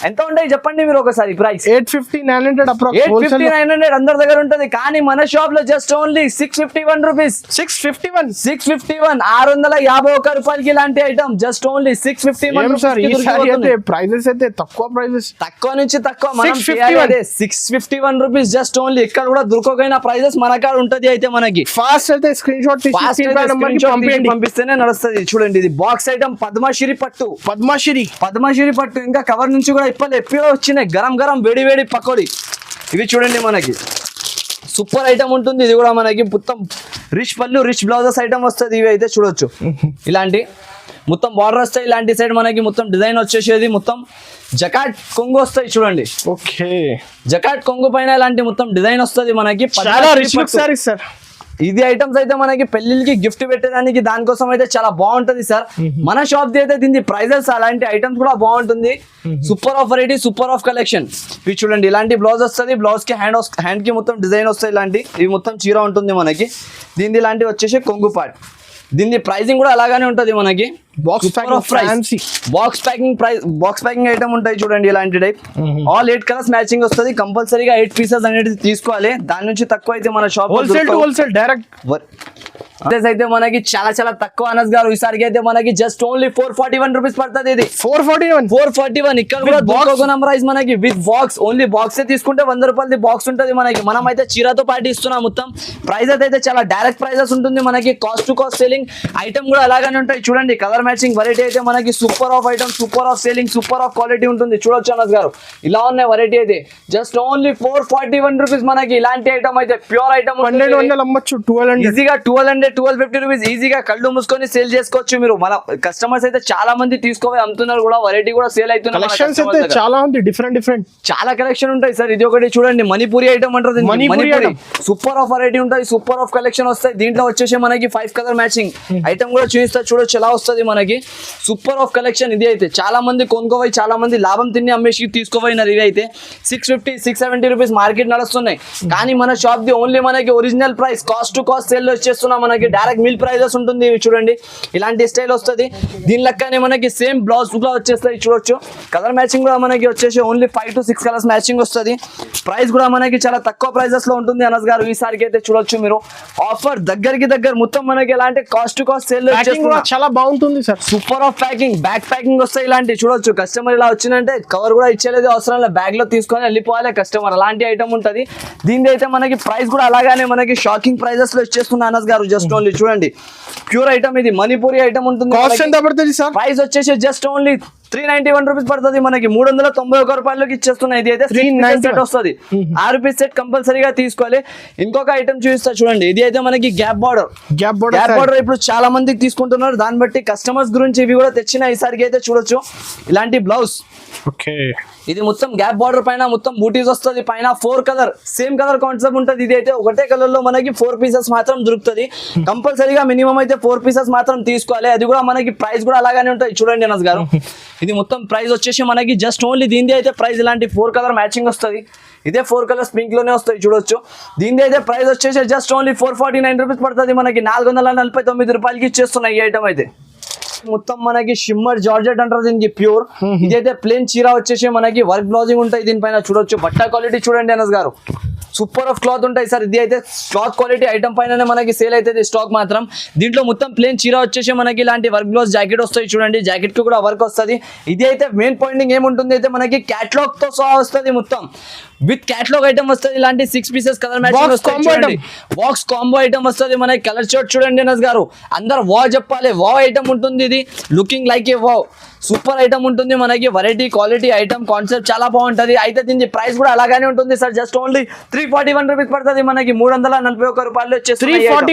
ఎంత ఉంటాయి చెప్పండి మీరు ఒకసారి. ప్రైస్ 850 900 850 900 అందరి దగ్గర ఉంటుంది. కానీ మన షాప్ లో జస్ట్ ఓన్లీ 651 రూపీస్. 651 651 రూపాయలకి ఇలాంటి ఐటమ్ జస్ట్ ఓన్లీ 651 ప్రైజెస్ అయితే తక్కువ నుంచి తక్కువ. మనం 651 రూపీస్ జస్ట్ ఓన్లీ. ఇక్కడ కూడా దొరకకపోయిన ప్రైజెస్ మన కాడ ఉంటది. అయితే మనకి ఫాస్ట్ అయితే స్క్రీన్ షాట్ పంపిస్తేనే నడుస్తుంది. చూడండి ఇది బాక్స్ ఐటమ్, పద్మశ్రీ పట్టు. ఇంకా కవర్ నుంచి కూడా ఎప్పుడో వచ్చినాయి గరం వేడి పకోడీ. ఇవి చూడండి మనకి సూపర్ ఐటమ్ ఉంటుంది. ఇది కూడా మనకి మొత్తం రిచ్ పళ్ళు, రిచ్ బ్లౌజెస్ ఐటమ్ వస్తుంది. ఇవి అయితే చూడొచ్చు, ఇలాంటి మొత్తం బార్డర్ వస్తాయి. ఇలాంటి సైడ్ మనకి మొత్తం డిజైన్ వచ్చేసేది మొత్తం జకాట్ కొంగు వస్తాయి. చూడండి, ఓకే, జకాట్ కొంగు పైన ఇలాంటి మొత్తం డిజైన్ వస్తుంది మనకి. చాలా రిచ్ లుక్ సారీస్ సార్. ఇది ఐటమ్స్ అయితే మనకి పెళ్లికి గిఫ్ట్ పెట్టేదానికి దానికోసం అయితే చాలా బాగుంటది సార్. మన షాప్ ది అయితే దీని ప్రైజెస్ అలాంటి ఐటమ్స్ కూడా బాగుంటుంది. Super of variety, super of collection. ఇవి చూడండి, ఇలాంటి బ్లౌజ్ వస్తుంది. బ్లౌజ్ కి హ్యాండ్ కి మొత్తం డిజైన్ వస్తాయి. ఇలాంటి ఇవి మొత్తం చీర ఉంటుంది మనకి. దీని ఇలాంటి వచ్చేసి కొంగు పార్ట్. దీని ప్రైసింగ్ కూడా అలాగానే ఉంటది మనకి. బాక్స్ ప్యాకింగ్ ఐటమ్ ఉంటాయి చూడండి, ఇలాంటి టైప్. ఆల్ 8 కలర్స్ మ్యాచింగ్ వస్తుంది. కంపల్సరీగా 8 పీసెస్ అనేది తీసుకోవాలి. దాని నుంచి తక్కువ అయితే మన షాప్ హోల్సేల్ డైరెక్ట్ అయితే మనకి చాలా తక్కువ అనస్ గారు. ఈసారికి అయితే మనకి జస్ట్ ఓన్లీ 441 రూపీస్ పడుతుంది. ఇది 441. ఇక్కడ కూడా బాక్స్ మనకి విత్ బాక్స్, ఓన్లీ బాక్స్ తీసుకుంటే 100 రూపాయలది బాక్స్ ఉంటుంది మనకి. మనం అయితే చీరతో పాటు ఇస్తున్నాం మొత్తం. ప్రైజెస్ అయితే చాలా డైరెక్ట్ ప్రైజెస్ ఉంటుంది మనకి. Cost to cost selling item కూడా అలాగానే ఉంటాయి. చూడండి కలర్ మ్యాచింగ్ వెరైటీ అయితే మనకి super of item, super of selling, super of quality ఉంటుంది. చూడొచ్చు అనస్ గారు, ఇలా ఉన్నాయి వెరైటీ అయితే జస్ట్ ఓన్లీ 441 రూపీస్ మనకి. ఇలాంటి ఐటమ్ అయితే ప్యూర్ ఐటమ్, 100 అమ్మచ్చు. 1250 రూపీస్ ఈజీగా కళ్ళు మూసుకొని సేల్ చేసుకోవచ్చు మీరు. మన కస్టమర్స్ అయితే చాలా మంది తీసుకోవాలి అమ్ముతున్నారు కూడా. వెరైటీ కూడా సేల్ అవుతున్నారు. చాలా ఉంది, డిఫరెంట్ చాలా కలెక్షన్ ఉంటాయి సార్. ఇది ఒకటి చూడండి, మణిపూరి ఐటమ్ అంటారు. మణిపూరి సూపర్ ఆఫ్ వెరైటీ ఉంటుంది, సూపర్ ఆఫ్ కలెక్షన్ వస్తాయి. దీంట్లో వచ్చేసి మనకి 5 కలర్ మ్యాచింగ్ ఐటమ్ కూడా చూపిస్తా. చూడొచ్చు ఎలా వస్తుంది మనకి. సూపర్ ఆఫ్ కలెక్షన్ ఇది అయితే. చాలా మంది కొనుక్కోపోయి, చాలా మంది లాభం తిని అమ్మేసి తీసుకోపోయినారు. ఇవి అయితే 650 670 రూపీస్ మార్కెట్ నడుస్తున్నాయి. కానీ మన షాప్ ది ఓన్లీ మనకి original price, cost to cost sale వచ్చేస్తున్నాం మనకి. డైరెక్ట్ మిల్ ప్రైజెస్ ఉంటుంది. ఇవి చూడండి, ఇలాంటి స్టైల్ వస్తుంది. దీని లెక్కనే మనకి సేమ్ బ్లౌజ్ కూడా వచ్చేస్తాయి. చూడొచ్చు, కలర్ మ్యాచింగ్ కూడా మనకి వచ్చేసి ఓన్లీ 5 to 6 కలర్స్ మ్యాచింగ్ వస్తుంది. ప్రైస్ కూడా మనకి చాలా తక్కువ ప్రైజెస్ లో ఉంటుంది అనస్ గారు. ఈసారికి అయితే చూడొచ్చు మీరు, ఆఫర్ దగ్గర మొత్తం మనకి ఎలాంటి కాస్ట్ టు కాస్ట్ సేల్ చాలా బాగుంటుంది sir. Super of packing, back packing వస్తాయి. ఇలాంటి చూడొచ్చు, కస్టమర్ ఇలా వచ్చిందంటే కవర్ కూడా ఇచ్చేది అవసరం లేదు, బ్యాగ్ లో తీసుకొని వెళ్ళిపోవాలి కస్టమర్. అలాంటి ఐటమ్ ఉంటుంది. దీని అయితే మనకి ప్రైస్ కూడా అలాగానే మనకి షాకింగ్ ప్రైజెస్ లో ఇచ్చేస్తున్నా అనస్ గారు. జస్ట్ ఓన్లీ చూడండి, ప్యూర్ ఐటమ్ ఇది, మణిపూరి ఐటమ్ ఉంటుంది. కాస్ట్ ఎంత పడుతుంది సార్? ప్రైస్ వచ్చేసి జస్ట్ ఓన్లీ 391 రూపీస్ పడుతుంది మనకి. 391 రూపాయలకి ఇచ్చేస్తున్నాయి. ఇది అయితే 390 సెట్ వస్తుంది. 6 పీస్ సెట్ కంపల్సరీగా తీసుకోవాలి. ఇంకొక ఐటమ్ చూపిస్తా చూడండి. ఇది అయితే మనకి గ్యాప్ బార్డర్ ఇప్పుడు చాలా మందికి తీసుకుంటున్నారు. దాన్ని బట్టి కస్టమర్స్ గురించి ఇవి కూడా తెచ్చిన ఈసారికి అయితే చూడొచ్చు. ఇలాంటి బ్లౌజ్, ఇది మొత్తం గ్యాప్ బార్డర్ పైన మొత్తం బూటీస్ వస్తుంది. పైన 4 కలర్ సేమ్ కలర్ కాన్సెప్ట్ ఉంటుంది. ఇది అయితే ఒకటే కలర్ లో మనకి 4 పీసెస్ మాత్రం దొరుకుతుంది. కంపల్సరీగా మినిమం అయితే 4 పీసెస్ మాత్రం తీసుకోవాలి. అది కూడా మనకి ప్రైస్ కూడా అలాగానే ఉంటాయి. చూడండి అనస్ గారు, ఇది మొత్తం ప్రైస్ వచ్చేసి మనకి జస్ట్ ఓన్లీ దీని అయితే ప్రైస్ ఇలాంటి 4 కలర్ మ్యాచింగ్ వస్తుంది. ఇదే 4 కలర్స్ పింక్ లోనే వస్తాయి. చూడొచ్చు, దీని అయితే ప్రైస్ వచ్చేసి జస్ట్ ఓన్లీ 449 రూపీస్ పడుతుంది మనకి. 449 రూపాయలకి ఇచ్చేస్తున్నాయి ఈ ఐటమ్ అయితే. మొత్తం మనకి షిమ్మర్ జార్జెట్ అంటారు దీనికి, ప్యూర్. ఇదైతే ప్లేన్ చీర వచ్చేసి మనకి వర్క్ బ్లౌజింగ్ ఉంటాయి దీనిపైన. చూడొచ్చు, బట్ట క్వాలిటీ చూడండి అనస్ గారు, సూపర్ ఆఫ్ క్లాత్ ఉంటాయి సార్. ఇది అయితే క్లాత్ క్వాలిటీ ఐటమ్ పైన మనకి సేల్ అవుతుంది స్టాక్ మాత్రం. దీంట్లో మొత్తం ప్లేన్ చీర వచ్చేసి మనకి ఇలాంటి వర్క్ బ్లౌజ్ జాకెట్ వస్తాయి చూడండి, జాకెట్ కి కూడా వర్క్ వస్తుంది. ఇది అయితే మెయిన్ పాయింటింగ్ ఏముంటుంది అయితే మనకి క్యాటలాగ్ తో సహా వస్తుంది, మొత్తం విత్ క్యాటలాగ్ ఐటమ్ వస్తుంది. ఇలాంటి 6 పీసెస్ కలర్ మ్యాచింగ్ వస్తుంది, బాక్స్ కాంబో ఐటమ్ వస్తుంది మనకి. కలర్ షర్ట్ చూడండి అనస్ గారు, అందరు వావ్ చెప్పాలి, వావ్ ఐటమ్ ఉంటుంది. ఇది లుకింగ్ లైక్ ఏ వావ్, సూపర్ ఐటమ్ ఉంటుంది మనకి. వెరైటీ క్వాలిటీ ఐటమ్ కాన్సెప్ట్ చాలా బాగుంటది. అయితే దీని ప్రైస్ కూడా అలాగానే ఉంటుంది సార్, జస్ట్ ఓన్లీ 341 రూపీస్ పడుతుంది మనకి. 341 రూపాయలు వచ్చేసి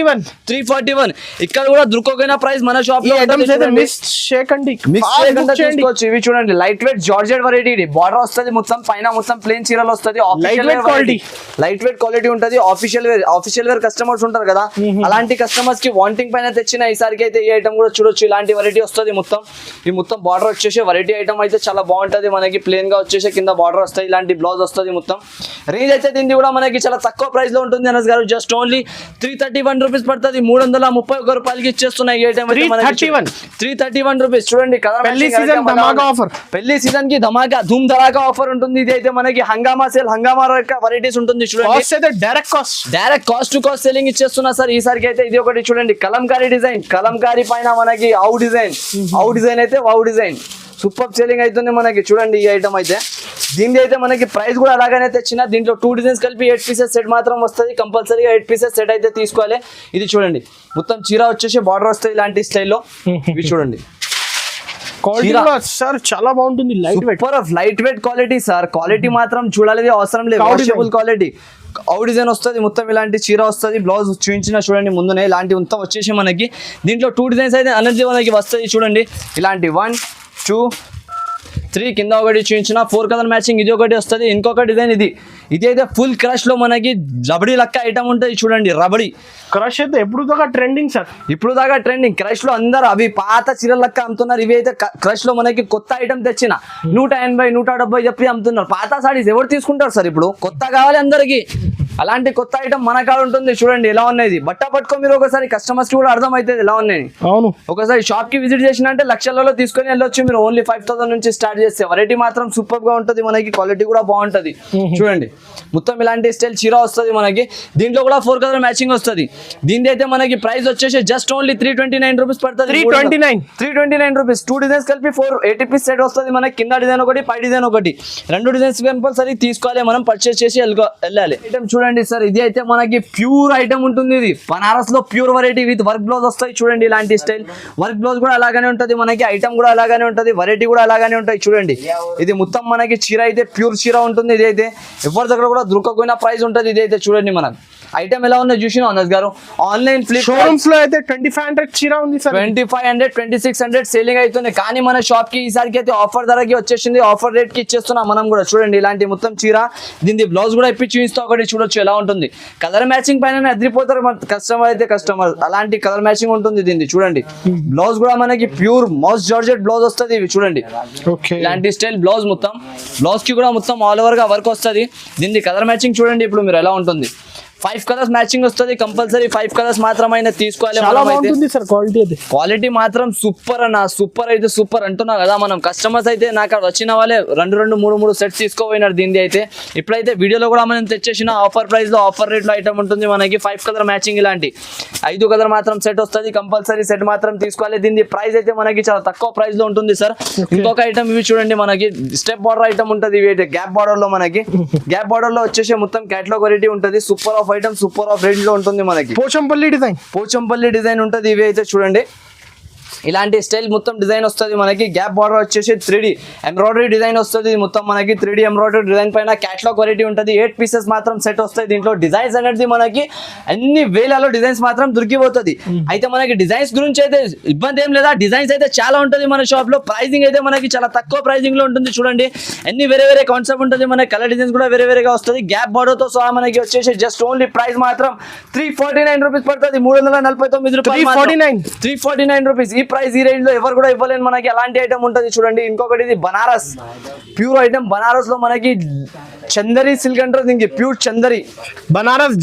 341. ఇక్కడ కూడా దొరకకపోయిన ప్రైస్ మన షాప్ లో తీసుకోవచ్చు. ఇవి చూడండి లైట్ వెయిట్ జార్జెట్ వెరైటీ, ఇది బార్డర్ వస్తుంది మొత్తం, పైన మొత్తం ప్లేన్ చీరలు వస్తుంది. లైట్ వెయిట్ క్వాలిటీ ఉంటుంది. ఆఫీషియల్ వేర్ కస్టమర్స్ ఉంటారు కదా, అలాంటి కస్టమర్స్ కి వాంటింగ్ పైన తెచ్చిన ఈసారికి అయితే ఈ ఐటమ్ కూడా చూడొచ్చు. ఇలాంటి వెరైటీ వస్తుంది మొత్తం. ఈ మొత్తం బార్డర్ వచ్చేసి వెరైటీ ఐటమ్ అయితే చాలా బాగుంటది మనకి. ప్లేన్ గా వచ్చేసి కింద బార్డర్ వస్తాయి, ఇలాంటి బ్లౌజ్ వస్తుంది మొత్తం. రేంజ్ అయితే దీన్ని కూడా మనకి చాలా తక్కువ ప్రైస్ లో ఉంటుంది అనస్ గారు, జస్ట్ ఓన్లీ 331 రూపీస్ పడుతుంది. 331 రూపాయలకి ఇచ్చేస్తున్నాయి ఈ ఐటమ్. 331 రూపీస్ చూడండి. పెళ్లి సీజన్ కి ధమాకా ధూమ్ ధడాకా ఆఫర్ ఉంటుంది. ఇది అయితే మనకి హంగామా సేల్, హంగామా వెరైటీస్ ఉంటుంది చూడండి. Direct cost to cost selling ఇచ్చేస్తున్నా సార్ ఈసారికి అయితే. ఇది ఒకటి చూడండి, కలంకారీ డిజైన్, కలంకారీ పైన మనకి హౌ డిజైన్ అయితే వావ్ డిజైన్ సూపర్ సెల్లింగ్ అవుతుంది మనకి. చూడండి ఈ ఐటమ్ అయితే, దీని అయితే మనకి ప్రైస్ కూడా అలాగనే తెచ్చిన. దీంట్లో 2 డిజైన్స్ కలిపి 8 పీసెస్ సెట్ మాత్రం వస్తుంది. కంపల్సరీగా 8 పీసెస్ సెట్ అయితే తీసుకోవాలి. ఇది చూడండి మొత్తం చీర వచ్చేసి బార్డర్ వస్తుంది ఇలాంటి స్టైల్లో. ఇవి చూడండి సార్ చాలా బాగుంటుంది, light weight quality sir. Quality మాత్రం చూడాలి అవసరం లేదు, వాషబుల్ క్వాలిటీ. ఔ డిజైన్ వస్తుంది మొత్తం, ఇలాంటి చీర వస్తుంది. బ్లౌజ్ చూపించిన చూడండి ముందునే, ఇలాంటి మొత్తం వచ్చేసి మనకి. దీంట్లో 2 డిజైన్స్ అయితే ఎనర్జీ మనకి వస్తుంది చూడండి. ఇలాంటి 1 2 3 కింద ఒకటి చూపించిన 4 కలర్ మ్యాచింగ్. ఇది ఒకటి వస్తుంది. ఇంకొక డిజైన్ ఇది అయితే ఫుల్ క్రష్ లో మనకి రబడీ లక్క ఐటమ్ ఉంటుంది చూడండి. రబడీ క్రష్ అయితే ఎప్పుడు దాకా ట్రెండింగ్ సార్, ఇప్పుడు దాకా ట్రెండింగ్. క్రష్ లో అందరు అవి పాత చీరల లక్క అమ్ముతున్నారు. ఇవి అయితే క్రష్ లో మనకి కొత్త ఐటమ్ తెచ్చిన 180 170 చెప్పి అమ్ముతున్నారు. పాత సారీస్ ఎవరు తీసుకుంటారు సార్, ఇప్పుడు కొత్త కావాలి అందరికి. అలాంటి కొత్త ఐటమ్ మన కాడ ఉంటుంది చూడండి ఎలా ఉన్నాయి. బట్ట పట్టుకో మీరు ఒకసారి, కస్టమర్స్ కి కూడా అర్థం అవుతుంది ఎలా ఉన్నాయి. అవును, ఒకసారి షాప్ కి విజిట్ చేసిన అంటే లక్షలలో తీసుకొని వెళ్ళొచ్చు మీరు. ఓన్లీ 5000 నుంచి స్టార్ట్ చేస్తే వెరైటీ మాత్రం సూపర్ గా ఉంటుంది మనకి. క్వాలిటీ కూడా బాగుంటది చూడండి. మొత్తం ఇలాంటి స్టైల్ చీర వస్తుంది మనకి. దీంట్లో కూడా 4 కలర్ మ్యాచింగ్ వస్తుంది. దీని అయితే మనకి ప్రైస్ వచ్చేసి జస్ట్ ఓన్లీ 329 రూపీస్ పడుతుంది. 329 రూపీస్. 2 డిజైన్స్ కలిపి 480 పీస్ సెట్ వస్తుంది మనకి. కింద డిజైన్ ఒకటి, పై డిజైన్ ఒకటి, 2 డిజైన్స్ కంపల్సరీ తీసుకోవాలి మనం, పర్చేస్ చేసి వెళ్ళాలి. ఐటమ్ చూడండి సార్, ఇది అయితే మనకి ప్యూర్ ఐటమ్ ఉంటుంది. ఇది బనారస్ లో pure variety with work blouse వస్తాయి చూడండి. ఇలాంటి స్టైల్ వర్క్ బ్లౌజ్ కూడా అలాగానే ఉంటుంది మనకి. ఐటమ్ కూడా అలాగానే ఉంటుంది, వెరైటీ కూడా అలాగానే ఉంటాయి చూడండి. ఇది మొత్తం మనకి చీర అయితే ప్యూర్ చీర ఉంటుంది. ఇది అయితే ఎవరి దగ్గర కూడా దొరకకపోయిన ప్రైస్ ఉంటుంది. ఇది అయితే చూడండి మనం ఐటమ్ ఎలా ఉందో చూసిన అనస్ గారు. ఆన్లైన్ షోరూమ్స్ లో అయితే 2500 చీర ఉంది సార్, 2500 2600 సేలింగ్ అవుతుంది. కానీ మన షాప్ కి ఈసారికి అయితే ఆఫర్ ధరకి వచ్చేసింది, ఆఫర్ రేట్ కి ఇచ్చేస్తున్నాం మనం కూడా. చూడండి ఇలాంటి మొత్తం చీర, దీని బ్లౌజ్ కూడా ఇప్పి చూపిస్తా ఒకటి చూడొచ్చు ఎలా ఉంటుంది. కలర్ మ్యాచింగ్ పైన అదిరిపోతారు కస్టమర్. అలాంటి కలర్ మ్యాచింగ్ ఉంటుంది దీన్ని చూడండి. బ్లౌజ్ కూడా మనకి ప్యూర్ మౌస్ జార్జెట్ బ్లౌజ్ వస్తుంది. ఇవి చూడండి ఇలాంటి స్టైల్ బ్లౌజ్. మొత్తం బ్లౌజ్ కి కూడా మొత్తం ఆల్ ఓవర్ గా వర్క్ వస్తుంది. దీన్ని కలర్ మ్యాచింగ్ చూడండి ఇప్పుడు మీరు ఎలా ఉంటుంది. 5 కలర్స్ మ్యాచింగ్ వస్తుంది. కంపల్సరీ 5 కలర్స్ మాత్రమైనా తీసుకోవాలి. క్వాలిటీ మాత్రం సూపర్ అన్న, సూపర్ అయితే సూపర్ అంటున్నా కదా మనం. కస్టమర్స్ అయితే నాకు వచ్చిన వాళ్ళే 2 3 సెట్స్ తీసుకోపోయినారు దీన్ని అయితే. ఇప్పుడైతే వీడియోలో కూడా మనం తెచ్చేసిన ఆఫర్ ప్రైస్ లో ఆఫర్ రేట్ లో ఐటమ్ ఉంటుంది మనకి. 5 కలర్ మ్యాచింగ్ ఇలాంటి 5 కలర్ మాత్రం సెట్ వస్తుంది. కంపల్సరీ సెట్ మాత్రం తీసుకోవాలి. దీని ప్రైస్ అయితే మనకి చాలా తక్కువ ప్రైస్ లో ఉంటుంది సార్. ఇంకొక ఐటమ్ ఇవి చూడండి మనకి స్టెప్ బార్డర్ ఐటమ్ ఉంటుంది. ఇవి అయితే గ్యాప్ బార్డర్ లో మనకి, గ్యాప్ బార్డర్ లో వచ్చేసి మొత్తం క్యాటలాగ్ వెరైటీ ఉంటుంది. Super of item, super of range లో ఉంటుంది మనకి. పోచంపల్లి డిజైన్ ఉంటుంది. ఇవి అయితే చూడండి ఇలాంటి స్టైల్ మొత్తం డిజైన్ వస్తుంది మనకి. గ్యాప్ బార్డర్ వచ్చేసి 3D ఎంబ్రాయిడరీ డిజైన్ వస్తుంది మొత్తం మనకి. 3D ఎంబ్రాయిడరీ డిజైన్ పైన క్యాటలాగ్ వెరైటీ ఉంటుంది. 8 పీసెస్ మాత్రం సెట్ వస్తాయి. దీంట్లో డిజైన్స్ అనేది మనకి అన్ని వేలలో డిజైన్స్ మాత్రం దొరికిపోతుంది. అయితే మనకి డిజైన్స్ గురించి అయితే ఇబ్బంది ఏం లేదా, డిజైన్స్ అయితే చాలా ఉంటుంది మన షాప్ లో. ప్రైజింగ్ అయితే మనకి చాలా తక్కువ ప్రైజింగ్ లో ఉంటుంది చూడండి. అన్ని వేరే కాన్సెప్ట్ ఉంటుంది మనకి. కలర్ డిజైన్స్ కూడా వేరేగా వస్తుంది. గ్యాప్ బార్డర్ తో సహా మనకి వచ్చేసి జస్ట్ ఓన్లీ ప్రైస్ మాత్రం 349 రూపీస్ పడుతుంది. 349 రూపాయలు, 349 రూపీస్. ఈ ప్రైస్ ఈ రేంజ్ లో ఎవరు కూడా ఇవ్వలేని మనకి. అలాంటి ఐటమ్ ఉంటుంది చూడండి. ఇంకొకటి ఇది బనారస్ ప్యూర్ ఐటమ్. బనారస్ లో మనకి చందరి సిల్క్ అంటారు దీనికి. ప్యూర్ చందరి బనారస్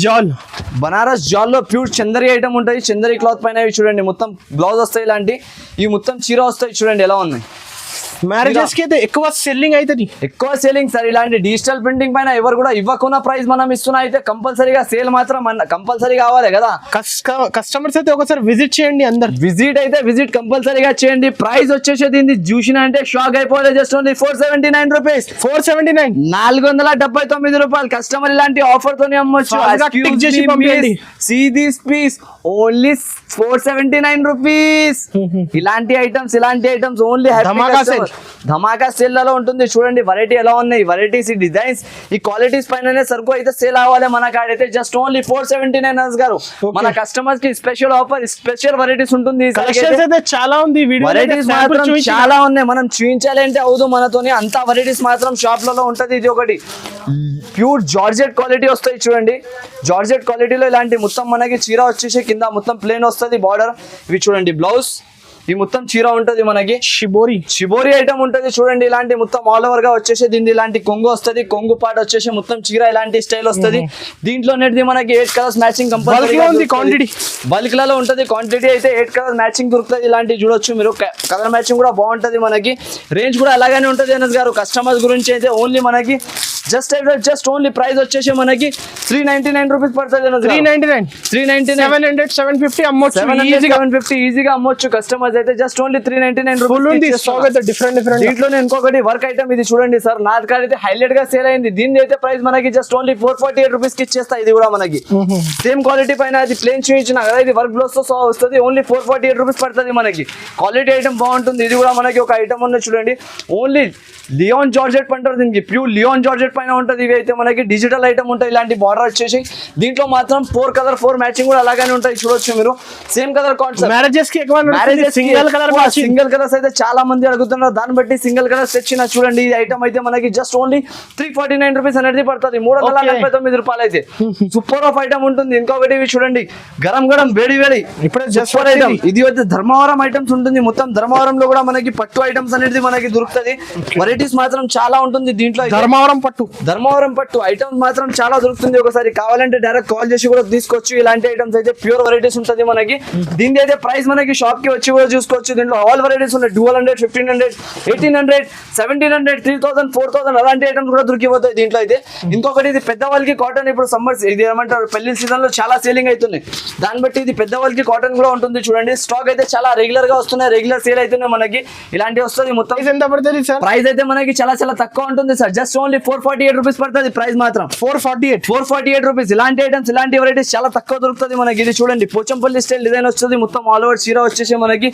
జాల్ లో ప్యూర్ చందరి ఐటమ్ ఉంటుంది. చందరి క్లాత్ పైన చూడండి మొత్తం బ్లౌజ్ వస్తాయి. ఇలాంటి ఈ మొత్తం చీర వస్తాయి చూడండి ఎలా ఉన్నాయి. మ్యారేజెస్ కి అయితే ఎక్కువ సెల్లింగ్ అవుతుంది. ఎక్కువ సేలింగ్ సార్. ఇలాంటి డిజిటల్ ప్రింటింగ్ పైన ఎవరు కూడా ఇవ్వకున్న ప్రైస్ మనం ఇస్తున్నా అయితే కంపల్సరీగా సేల్ మాత్రం కంపల్సరీ కావాలి కదా. కస్టమర్స్ అయితే ఒకసారి విజిట్ చేయండి, అందరు విజిట్ కంపల్సరీగా చేయండి. ప్రైస్ వచ్చేసి దీన్ని చూసిన అంటే షాక్ అయిపోలే. Just only 479 rupees. 479, 479 రూపాయలు. కస్టమర్ ఇలాంటి ఆఫర్ తోనే అమ్మొచ్చు. See this piece, only 479 rupees. ఇలాంటి ఐటమ్స్ ఓన్లీ ధమాకా సేల్ లో ఉంటుంది. చూడండి వెరైటీ ఎలా ఉన్నాయి, వెరైటీస్, ఈ డిజైన్స్, ఈ క్వాలిటీస్ పైననే సరుకు అయితే సేల్ అవ్వాలి మన కాడైతే. జస్ట్ ఓన్లీ 479 గారు. మన కస్టమర్స్ కి స్పెషల్ ఆఫర్, స్పెషల్ వెరైటీస్ ఉంటుంది. చాలా ఉంది, వెరైటీస్ మాత్రం చాలా ఉన్నాయి. మనం చూపించాలి అంటే అవుదు మనతోని. అంత వెరైటీస్ మాత్రం షాప్ లలో ఉంటది. ఇది ఒకటి ప్యూర్ జార్జెట్ క్వాలిటీ వస్తాయి. చూడండి జార్జెట్ క్వాలిటీలో ఇలాంటి మొత్తం మనకి చీర వచ్చేసి కింద మొత్తం ప్లేన్ వస్తుంది బార్డర్. ఇవి చూడండి బ్లౌజ్, ఈ మొత్తం చీర ఉంటది మనకి. షిబోరి ఐటమ్ ఉంటది. చూడండి ఇలాంటి మొత్తం ఆల్ ఓవర్ గా వచ్చేసి దీన్ని ఇలాంటి కొంగు వస్తుంది. కొంగు పార్ట్ వచ్చేసి మొత్తం చీర ఇలాంటి స్టైల్ వస్తుంది. దీంట్లో అనేది మనకి 8 కలర్స్ మ్యాచింగ్ క్వాంటిటీ బల్క్ లలో ఉంటది. క్వాంటిటీ అయితే 8 కలర్స్ మ్యాచింగ్ దొరుకుతుంది. ఇలాంటి చూడొచ్చు మీరు. కలర్ మ్యాచింగ్ కూడా బాగుంటది మనకి. రేంజ్ కూడా అలాగే ఉంటది అనస్ గారు. కస్టమర్స్ గురించి అయితే ఓన్లీ మనకి జస్ట్ ఓన్లీ ప్రైస్ వచ్చేసి మనకి 399 రూపీస్ పడుతుంది. 399 750 అమ్మొచ్చు, 750 ఈజీగా అమ్మొచ్చు. కస్టమర్స్ అయితే జస్ట్ ఓన్లీ 399 రూపీస్. డిఫరెంట్ దీంట్లోనే ఇంకొకటి వర్క్ ఐటమ్. ఇది చూడండి సార్, నా కార్ అయితే హైలైట్ గా సేల్ అయింది. దీని అయితే ప్రైస్ మనకి జస్ట్ ఓన్లీ 448 రూపీస్ కి ఇచ్చేస్తా. ఇది కూడా మనకి సేమ్ క్వాలిటీ పైన అది ప్లేన్ చూపించిన కదా, ఇది వర్క్ బ్లౌజ్ తో వస్తుంది. ఓన్లీ 448 రూపీస్ పడుతుంది మనకి. క్వాలిటీ ఐటమ్ బాగుంటుంది. ఇది కూడా మనకి ఒక ఐటమ్ ఉంది చూడండి. ఓన్లీ లియోన్ జార్జెట్ అంటారు దీనికి. ప్యూర్ లియోన్ జార్జెట్ పైన ఉంటుంది. ఇవి అయితే మనకి డిజిటల్ ఐటమ్ ఉంటాయి. ఇలాంటి బార్డర్ వచ్చేసి దీంట్లో మాత్రం 4 మ్యాచింగ్ కూడా అలాగే ఉంటాయి. చూడొచ్చు మీరు. Same colour concept. మ్యారేజెస్ కి సింగిల్ కలర్స్ అయితే చాలా మంది అడుగుతున్నారు. దాన్ని బట్టి సింగిల్ కలర్స్ తెచ్చిన. చూడండి ఈ ఐటమ్ అయితే మనకి జస్ట్ ఓన్లీ 349 రూపీస్ అనేది పడుతుంది. 349 రూపాయలు అయితే సూపర్ ఆఫ్ ఐటమ్ ఉంటుంది. ఇంకొకటి ఇవి చూడండి, గరం వేడి ఇప్పుడే సూపర్ ఐటమ్. ఇది అయితే ధర్మవరం ఐటమ్స్ ఉంటుంది. మొత్తం ధర్మవరంలో కూడా మనకి పట్టు ఐటమ్స్ అనేది మనకి దొరుకుతుంది. వెరైటీస్ మాత్రం చాలా ఉంటుంది దీంట్లో. ధర్మవరం పట్టు ఐటమ్స్ మాత్రం చాలా దొరుకుతుంది. ఒకసారి కావాలంటే డైరెక్ట్ కాల్ చేసి కూడా తీసుకోవచ్చు. ఇలాంటి ఐటమ్స్ అయితే ప్యూర్ వెరైటీస్ ఉంటుంది మనకి. దీని అయితే ప్రైస్ మనకి షాప్ కి వచ్చి కూడా చూసుకోవచ్చు. దీంట్లో ఆల్ వెరైటీస్ ఉన్నాయి. 1200, 1500, 1800, 1700, 3000, 4000 అలాంటి ఐటమ్స్ కూడా దొరికిపోతాయి దీంట్లో అయితే. ఇంకొకటి ఇది పెద్దవాళ్ళకి కాటన్. ఇప్పుడు సమ్మర్స్ ఇది ఏమంటారు పెళ్లి సీజన్ లో చాలా సేలింగ్ అవుతుంది. దాన్ని బట్టి ఇది పెద్దవాళ్ళకి కాటన్ కూడా ఉంటుంది. చూడండి స్టాక్ అయితే చాలా రెగ్యులర్ గా వస్తున్నాయి. రెగ్యులర్ సేల్ అవుతున్నాయి మనకి. ఇలాంటి వస్తుంది. మొత్తం ఎంత పడుతుంది సార్? ప్రైస్ అయితే మనకి చాలా తక్కువ ఉంటుంది సార్. జస్ట్ ఓన్లీ 448 రూపీస్ పడుతుంది. ప్రైస్ మాత్రం 448 రూపీస్. ఇలాంటి ఐటమ్స్, ఇలాంటి వెరైటీస్ చాలా తక్కువ దొరుకుతుంది మనకి. ఇది చూడండి పోచంపల్లి స్టైల్ డిజైన్ వస్తుంది. మొత్తం ఆల్ ఓవర్ చీర వచ్చేసి మనకి.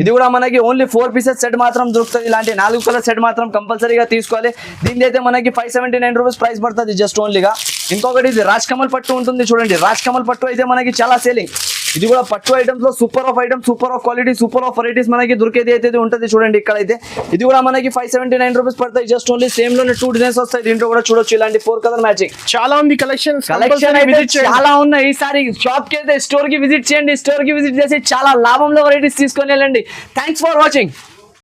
ఇది కూడా మనకి ఓన్లీ 4 పీసెస్ సెట్ మాత్రం దొరుకుతుంది. ఇలాంటి 4 కలర్ సెట్ మాత్రం కంపల్సరీగా తీసుకోవాలి. దీని అయితే మనకి 579 రూపీస్ ప్రైస్ పడుతుంది జస్ట్ ఓన్లీగా. ఇంకొకటి ఇది రాజ్ కమల్ పట్టు ఉంటుంది. చూడండి రాజ్ కమల్ పట్టు అయితే మనకి చాలా సేలింగ్. ఇది కూడా పట్టు ఐటమ్స్ లో super of item, super of quality, super of varieties మనకి దొరికేది అయితే ఉంటుంది. చూడండి ఇక్కడైతే ఇది కూడా మనకి 579 రూపీస్ పడతాయి. జస్ట్ ఓన్లీ సేమ్ లోనే 2 డిజైన్స్ వస్తాయి. దీంట్లో కూడా చూడొచ్చు ఇలాంటి 4 కలర్ మ్యాచింగ్. చాలా ఉంది కలెక్షన్ చాలా ఉన్నాయి. ఈసారి షాప్ కి అయితే స్టోర్ కి విజిట్ చేయండి. స్టోర్ కి విజిట్ చేసి చాలా లాభంలో వెరైటీస్ తీసుకొని వెళ్ళండి. Thanks for watching.